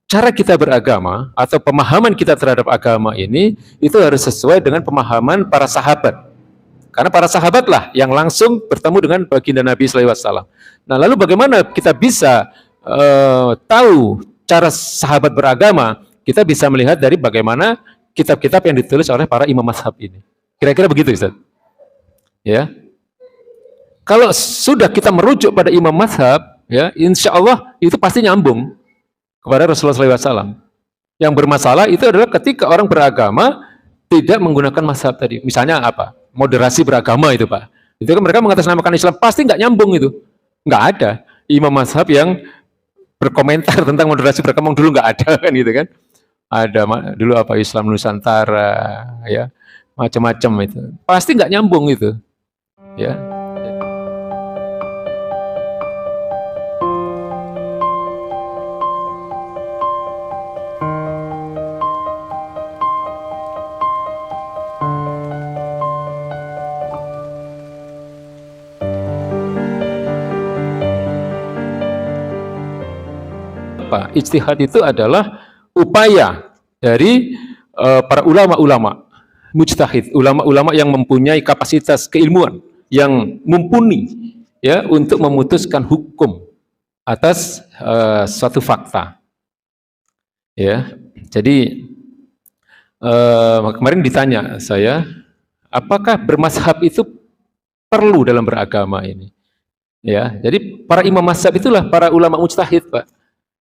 cara kita beragama atau pemahaman kita terhadap agama ini itu harus sesuai dengan pemahaman para sahabat. Karena para sahabatlah yang langsung bertemu dengan baginda Nabi sallallahu alaihi wasallam. Nah, lalu bagaimana kita bisa tahu cara sahabat beragama? Kita bisa melihat dari bagaimana kitab-kitab yang ditulis oleh para imam mazhab ini. Kira-kira begitu, Ustaz. Ya. Kalau sudah kita merujuk pada imam mazhab, ya, insya Allah itu pasti nyambung kepada Rasulullah SAW. Yang bermasalah itu adalah ketika orang beragama tidak menggunakan mazhab tadi. Misalnya apa? Moderasi beragama itu, Pak. Itu kan mereka mengatasnamakan Islam, pasti nggak nyambung itu. Nggak ada imam mazhab yang berkomentar tentang moderasi beragama, dulu nggak ada kan gitu kan. Ada dulu apa Islam Nusantara, ya macam-macam itu. Pasti nggak nyambung itu, ya. Ijtihad itu adalah upaya dari para ulama-ulama mujtahid, ulama-ulama yang mempunyai kapasitas keilmuan yang mumpuni, ya, untuk memutuskan hukum atas suatu fakta. Ya, jadi kemarin ditanya saya, apakah bermazhab itu perlu dalam beragama ini? Ya, jadi para imam mazhab itulah para ulama mujtahid, Pak.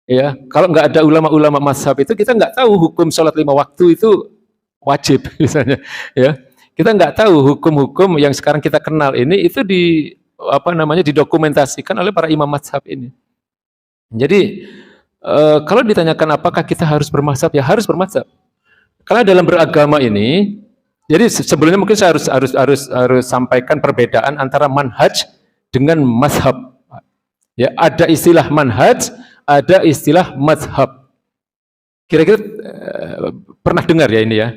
Ya, kalau nggak ada ulama-ulama mazhab itu kita nggak tahu hukum sholat 5 waktu itu wajib misalnya. Ya, kita nggak tahu hukum-hukum yang sekarang kita kenal ini itu didokumentasikan oleh para imam mazhab ini. Jadi kalau ditanyakan apakah kita harus bermazhab, ya harus bermazhab. Karena dalam beragama ini, jadi sebelumnya mungkin saya harus sampaikan perbedaan antara manhaj dengan mazhab. Ya, ada istilah manhaj, ada istilah mazhab. Kira-kira pernah dengar ya ini ya?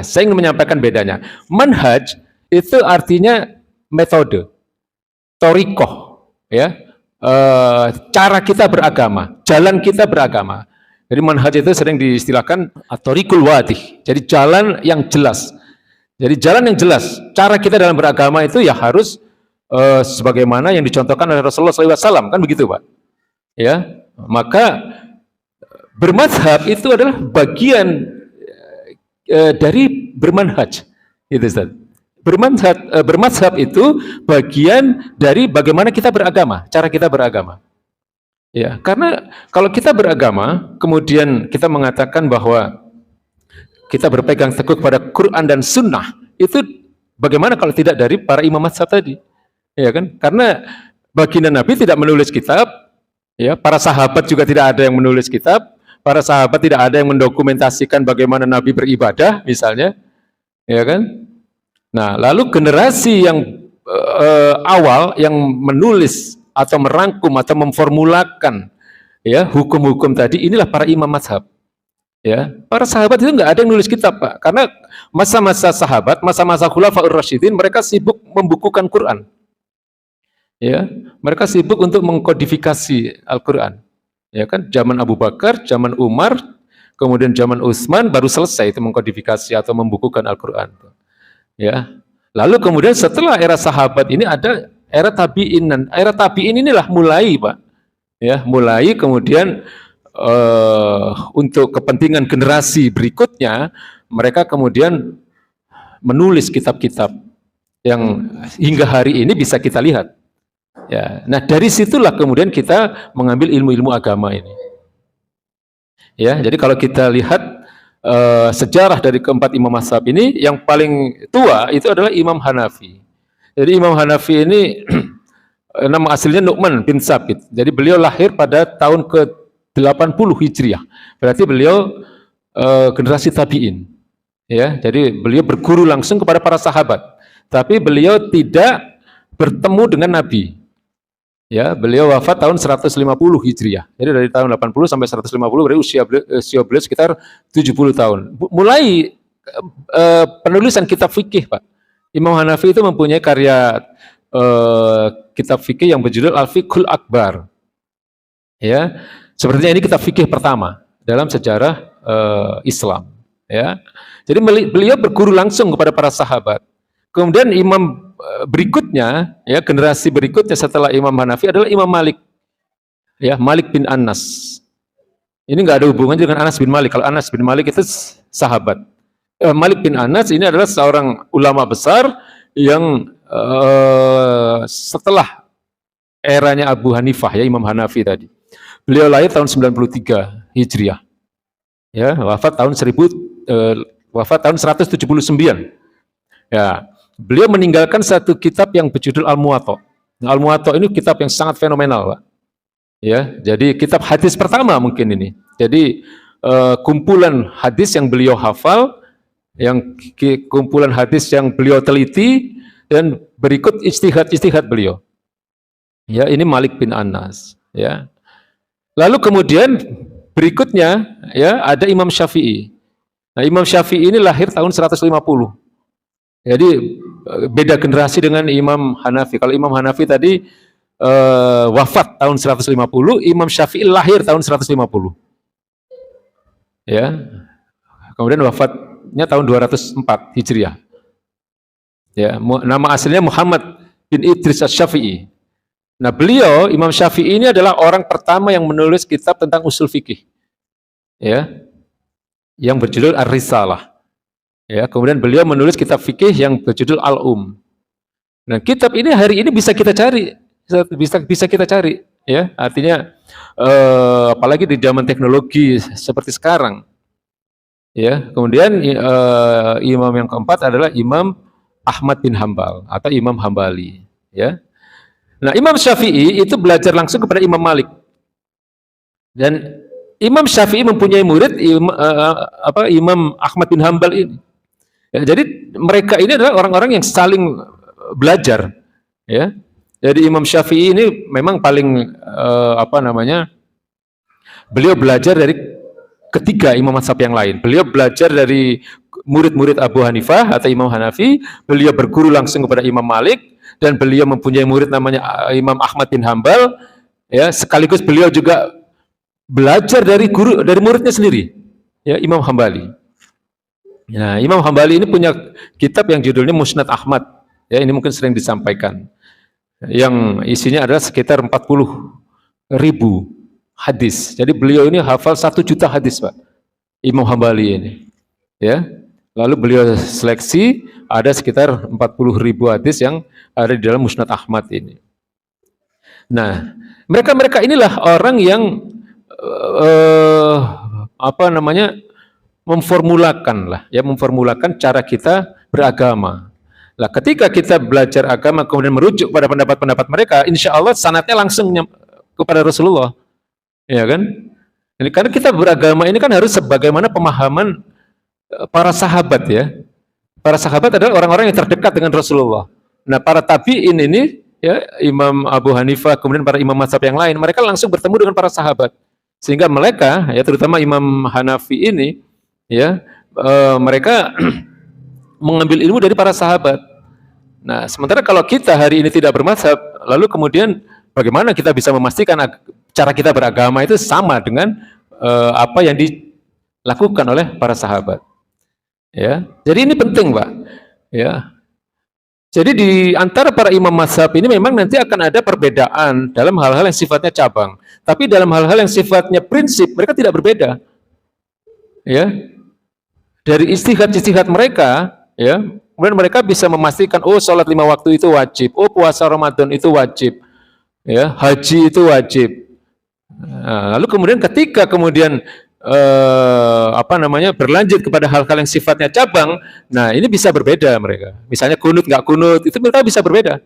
Saya ingin menyampaikan bedanya. Manhaj itu artinya metode, thoriqoh, ya, cara kita beragama, jalan kita beragama. Jadi manhaj itu sering diistilahkan at-thoriqul wadih. Jadi jalan yang jelas. Jadi jalan yang jelas. Cara kita dalam beragama itu ya harus sebagaimana yang dicontohkan oleh Rasulullah SAW, kan begitu, Pak? Ya, maka bermazhab itu adalah bagian dari bermanhaj, itu Ustaz. Bermazhab itu bagian dari bagaimana kita beragama, cara kita beragama. Ya, karena kalau kita beragama, kemudian kita mengatakan bahwa kita berpegang teguh kepada Quran dan Sunnah, itu bagaimana kalau tidak dari para imam mazhab tadi? Ya kan? Karena baginda Nabi tidak menulis kitab. Ya, para sahabat juga tidak ada yang menulis kitab, para sahabat tidak ada yang mendokumentasikan bagaimana Nabi beribadah, misalnya, ya kan? Nah, lalu generasi yang awal yang menulis atau merangkum atau memformulakan, ya, hukum-hukum tadi, inilah para imam mazhab. Ya, para sahabat itu nggak ada yang nulis kitab, Pak, karena masa-masa sahabat, masa-masa khulafaur rasyidin, mereka sibuk membukukan Quran. Ya, mereka sibuk untuk mengkodifikasi Al-Quran. Ya kan, zaman Abu Bakar, zaman Umar, kemudian zaman Utsman baru selesai itu mengkodifikasi atau membukukan Al-Quran. Ya, lalu kemudian setelah era sahabat ini ada era tabi'in, dan era tabi'in inilah mulai, Pak. Ya, mulai kemudian untuk kepentingan generasi berikutnya mereka kemudian menulis kitab-kitab yang hingga hari ini bisa kita lihat. Ya, nah dari situlah kemudian kita mengambil ilmu-ilmu agama ini. Ya, jadi kalau kita lihat sejarah dari keempat imam mazhab ini, yang paling tua itu adalah Imam Hanafi. Jadi Imam Hanafi ini nama aslinya Nu'man bin Sabit. Jadi beliau lahir pada tahun ke-80 Hijriah. Berarti beliau generasi tabi'in. Ya, jadi beliau berguru langsung kepada para sahabat. Tapi beliau tidak bertemu dengan Nabi. Ya, beliau wafat tahun 150 Hijriah. Jadi dari tahun 80 sampai 150 berarti usia beliau sekitar 70 tahun. Mulai penulisan kitab fikih, Pak. Imam Hanafi itu mempunyai karya kitab fikih yang berjudul Al-Fiqhul Akbar. Ya. Sepertinya ini kitab fikih pertama dalam sejarah Islam. Ya, jadi beliau berguru langsung kepada para sahabat. Kemudian imam berikutnya, ya generasi berikutnya setelah Imam Hanafi adalah Imam Malik, ya Malik bin Anas. Ini nggak ada hubungannya dengan Anas bin Malik. Kalau Anas bin Malik itu sahabat. Malik bin Anas ini adalah seorang ulama besar yang setelah eranya Abu Hanifah, ya Imam Hanafi tadi. Beliau lahir tahun 93 Hijriah. Ya, wafat tahun 179. Ya, beliau meninggalkan satu kitab yang berjudul Al-Muwatta. Nah, Al-Muwatta ini kitab yang sangat fenomenal, Pak. Ya, jadi kitab hadis pertama mungkin ini. Jadi kumpulan hadis yang beliau hafal, yang kumpulan hadis yang beliau teliti, dan berikut ijtihad beliau. Ya, ini Malik bin Anas. Ya. Lalu kemudian berikutnya, ya ada Imam Syafi'i. Nah, Imam Syafi'i ini lahir tahun 150. Jadi beda generasi dengan Imam Hanafi. Kalau Imam Hanafi tadi wafat tahun 150, Imam Syafi'i lahir tahun 150. Ya. Kemudian wafatnya tahun 204 Hijriah. Ya, nama aslinya Muhammad bin Idris Asy-Syafi'i. Nah, beliau Imam Syafi'i ini adalah orang pertama yang menulis kitab tentang usul fikih. Ya. Yang berjudul Ar-Risalah. Ya, kemudian beliau menulis kitab fikih yang berjudul Al-Um. Nah, kitab ini hari ini bisa kita cari, bisa kita cari, ya. Artinya apalagi di zaman teknologi seperti sekarang. Ya, kemudian imam yang keempat adalah Imam Ahmad bin Hambal atau Imam Hambali, ya. Nah, Imam Syafi'i itu belajar langsung kepada Imam Malik. Dan Imam Syafi'i mempunyai murid Imam Ahmad bin Hambal ini. Ya, jadi mereka ini adalah orang-orang yang saling belajar, ya. Jadi Imam Syafi'i ini memang paling beliau belajar dari ketiga imam mazhab yang lain. Beliau belajar dari murid-murid Abu Hanifah atau Imam Hanafi, beliau berguru langsung kepada Imam Malik, dan beliau mempunyai murid namanya Imam Ahmad bin Hambal, ya, sekaligus beliau juga belajar dari muridnya sendiri, ya, Imam Hambali. Nah, Imam Hambali ini punya kitab yang judulnya Musnad Ahmad, ya, ini mungkin sering disampaikan, yang isinya adalah sekitar 40.000 hadis. Jadi beliau ini hafal 1 juta hadis, Pak, Imam Hambali ini, ya. Lalu beliau seleksi ada sekitar 40.000 hadis yang ada di dalam Musnad Ahmad ini. Nah, mereka inilah orang yang memformulakan cara kita beragama. Nah, ketika kita belajar agama kemudian merujuk pada pendapat-pendapat mereka, insya Allah sanadnya langsung kepada Rasulullah, ya kan? Ini karena kita beragama ini kan harus sebagaimana pemahaman para sahabat, ya. Para sahabat adalah orang-orang yang terdekat dengan Rasulullah. Nah, para tabi'in ini, ya, Imam Abu Hanifah, kemudian para imam mazhab yang lain, mereka langsung bertemu dengan para sahabat. Sehingga mereka, ya, terutama Imam Hanafi ini, ya, mereka mengambil ilmu dari para sahabat. Nah, sementara kalau kita hari ini tidak bermazhab, lalu kemudian bagaimana kita bisa memastikan cara kita beragama itu sama dengan apa yang dilakukan oleh para sahabat? Ya, jadi ini penting, Pak. Ya, jadi di antara para imam mazhab ini memang nanti akan ada perbedaan dalam hal-hal yang sifatnya cabang. Tapi dalam hal-hal yang sifatnya prinsip, mereka tidak berbeda. Ya, dari ijtihad mereka, ya, kemudian mereka bisa memastikan, oh, sholat 5 waktu itu wajib, oh, puasa Ramadan itu wajib, ya, haji itu wajib. Nah, lalu kemudian ketika berlanjut kepada hal-hal yang sifatnya cabang, nah ini bisa berbeda mereka. Misalnya kunut nggak kunut, itu mereka bisa berbeda.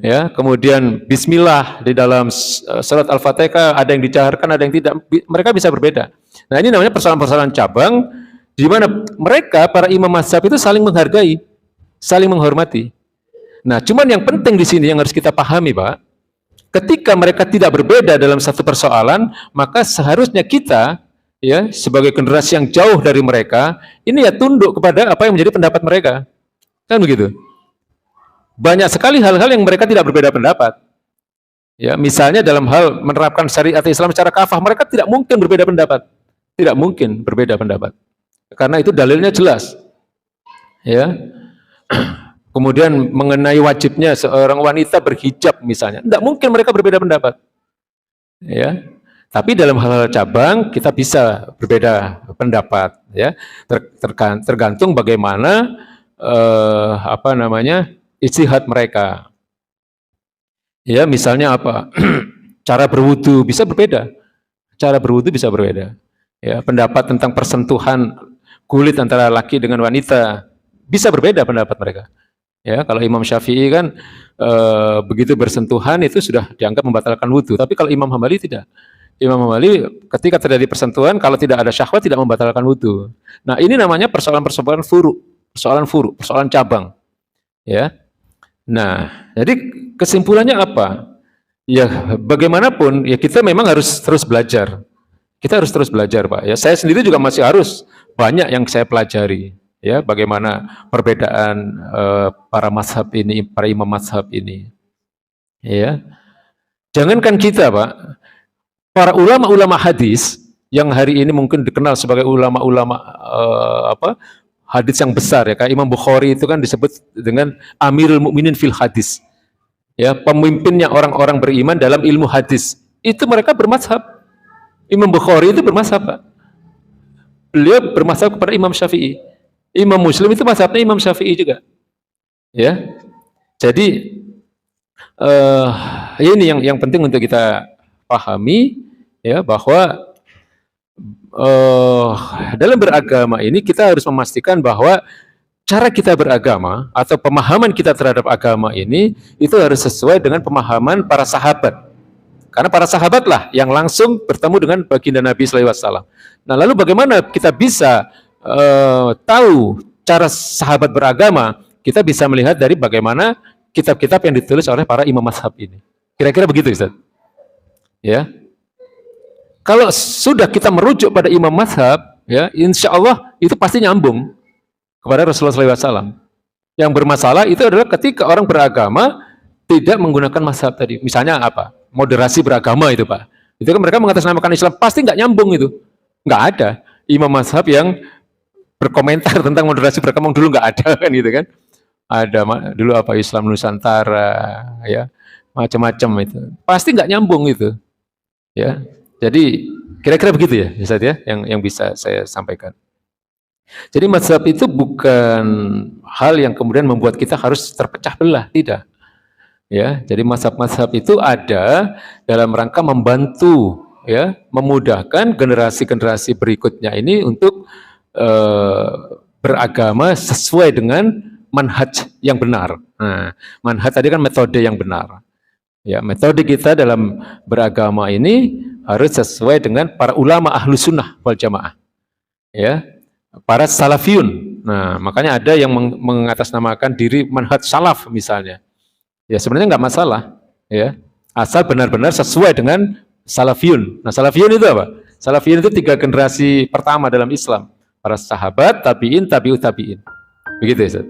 Ya, kemudian Bismillah di dalam salat Al-Fatihah ada yang dicaharkan, ada yang tidak. Mereka bisa berbeda. Nah, ini namanya persoalan-persoalan cabang, di mana mereka para imam mazhab itu saling menghargai, saling menghormati. Nah, cuman yang penting di sini yang harus kita pahami, Pak, ketika mereka tidak berbeda dalam satu persoalan, maka seharusnya kita, ya, sebagai generasi yang jauh dari mereka, ini ya tunduk kepada apa yang menjadi pendapat mereka. Kan begitu? Banyak sekali hal-hal yang mereka tidak berbeda pendapat. Ya, misalnya dalam hal menerapkan syariat Islam secara kafah, mereka tidak mungkin berbeda pendapat. Tidak mungkin berbeda pendapat. Karena itu dalilnya jelas. Ya. Kemudian mengenai wajibnya seorang wanita berhijab misalnya, tidak mungkin mereka berbeda pendapat. Ya. Tapi dalam hal-hal cabang kita bisa berbeda pendapat, ya. Tergantung bagaimana ijtihad mereka. Ya, misalnya apa? Cara berwudu bisa berbeda. Cara berwudu bisa berbeda. Ya, pendapat tentang persentuhan kulit antara laki dengan wanita bisa berbeda pendapat mereka. Ya, kalau Imam Syafi'i kan begitu bersentuhan itu sudah dianggap membatalkan wudu. Tapi kalau Imam Hambali tidak. Imam Hambali ketika terjadi persentuhan kalau tidak ada syahwat tidak membatalkan wudu. Nah, ini namanya persoalan-persoalan persoalan cabang. Ya. Nah, jadi kesimpulannya apa? Ya, bagaimanapun ya kita memang harus terus belajar. Kita harus terus belajar, Pak. Ya, saya sendiri juga masih harus banyak yang saya pelajari. Ya, bagaimana perbedaan para mazhab ini, para imam mazhab ini. Ya, jangankan kita, Pak, para ulama-ulama hadis yang hari ini mungkin dikenal sebagai ulama-ulama hadis yang besar ya, kayak Imam Bukhari itu kan disebut dengan Amirul Mukminin fil hadis. Ya, pemimpinnya orang-orang beriman dalam ilmu hadis. Itu mereka bermazhab. Imam Bukhari itu bermazhab, Pak. Beliau bermazhab kepada Imam Syafi'i. Imam Muslim itu mazhabnya Imam Syafi'i juga. Ya. Jadi ini yang penting untuk kita pahami ya, bahwa dalam beragama ini kita harus memastikan bahwa cara kita beragama atau pemahaman kita terhadap agama ini itu harus sesuai dengan pemahaman para sahabat. Karena para sahabatlah yang langsung bertemu dengan baginda Nabi sallallahu alaihi wasallam. Nah, lalu bagaimana kita bisa tahu cara sahabat beragama? Kita bisa melihat dari bagaimana kitab-kitab yang ditulis oleh para imam mazhab ini. Kira-kira begitu, Ustaz. Ya. Kalau sudah kita merujuk pada imam mazhab, ya, insya Allah itu pasti nyambung kepada Rasulullah SAW. Yang bermasalah itu adalah ketika orang beragama tidak menggunakan mazhab tadi. Misalnya apa? Moderasi beragama itu, Pak. Itu kan mereka mengatasnamakan Islam, pasti nggak nyambung itu. Nggak ada imam mazhab yang berkomentar tentang moderasi beragama dulu, nggak ada kan gitu kan. Ada dulu apa Islam Nusantara, ya macam-macam itu. Pasti nggak nyambung itu. Ya. Jadi kira-kira begitu ya, Ustaz ya, yang bisa saya sampaikan. Jadi mazhab itu bukan hal yang kemudian membuat kita harus terpecah belah, tidak. Ya, jadi mazhab-mazhab itu ada dalam rangka membantu, ya, memudahkan generasi-generasi berikutnya ini untuk beragama sesuai dengan manhaj yang benar. Nah, manhaj tadi kan metode yang benar. Ya, metode kita dalam beragama ini harus sesuai dengan para ulama ahlu sunnah wal jamaah. Ya, para salafiyun. Nah, makanya ada yang mengatasnamakan diri manhaj salaf misalnya. Ya, sebenarnya nggak masalah. Ya, asal benar-benar sesuai dengan salafiyun. Nah, salafiyun itu apa? Salafiyun itu 3 generasi pertama dalam Islam. Para sahabat, tabi'in, tabi'ut tabi'in. Begitu ya, Ustaz.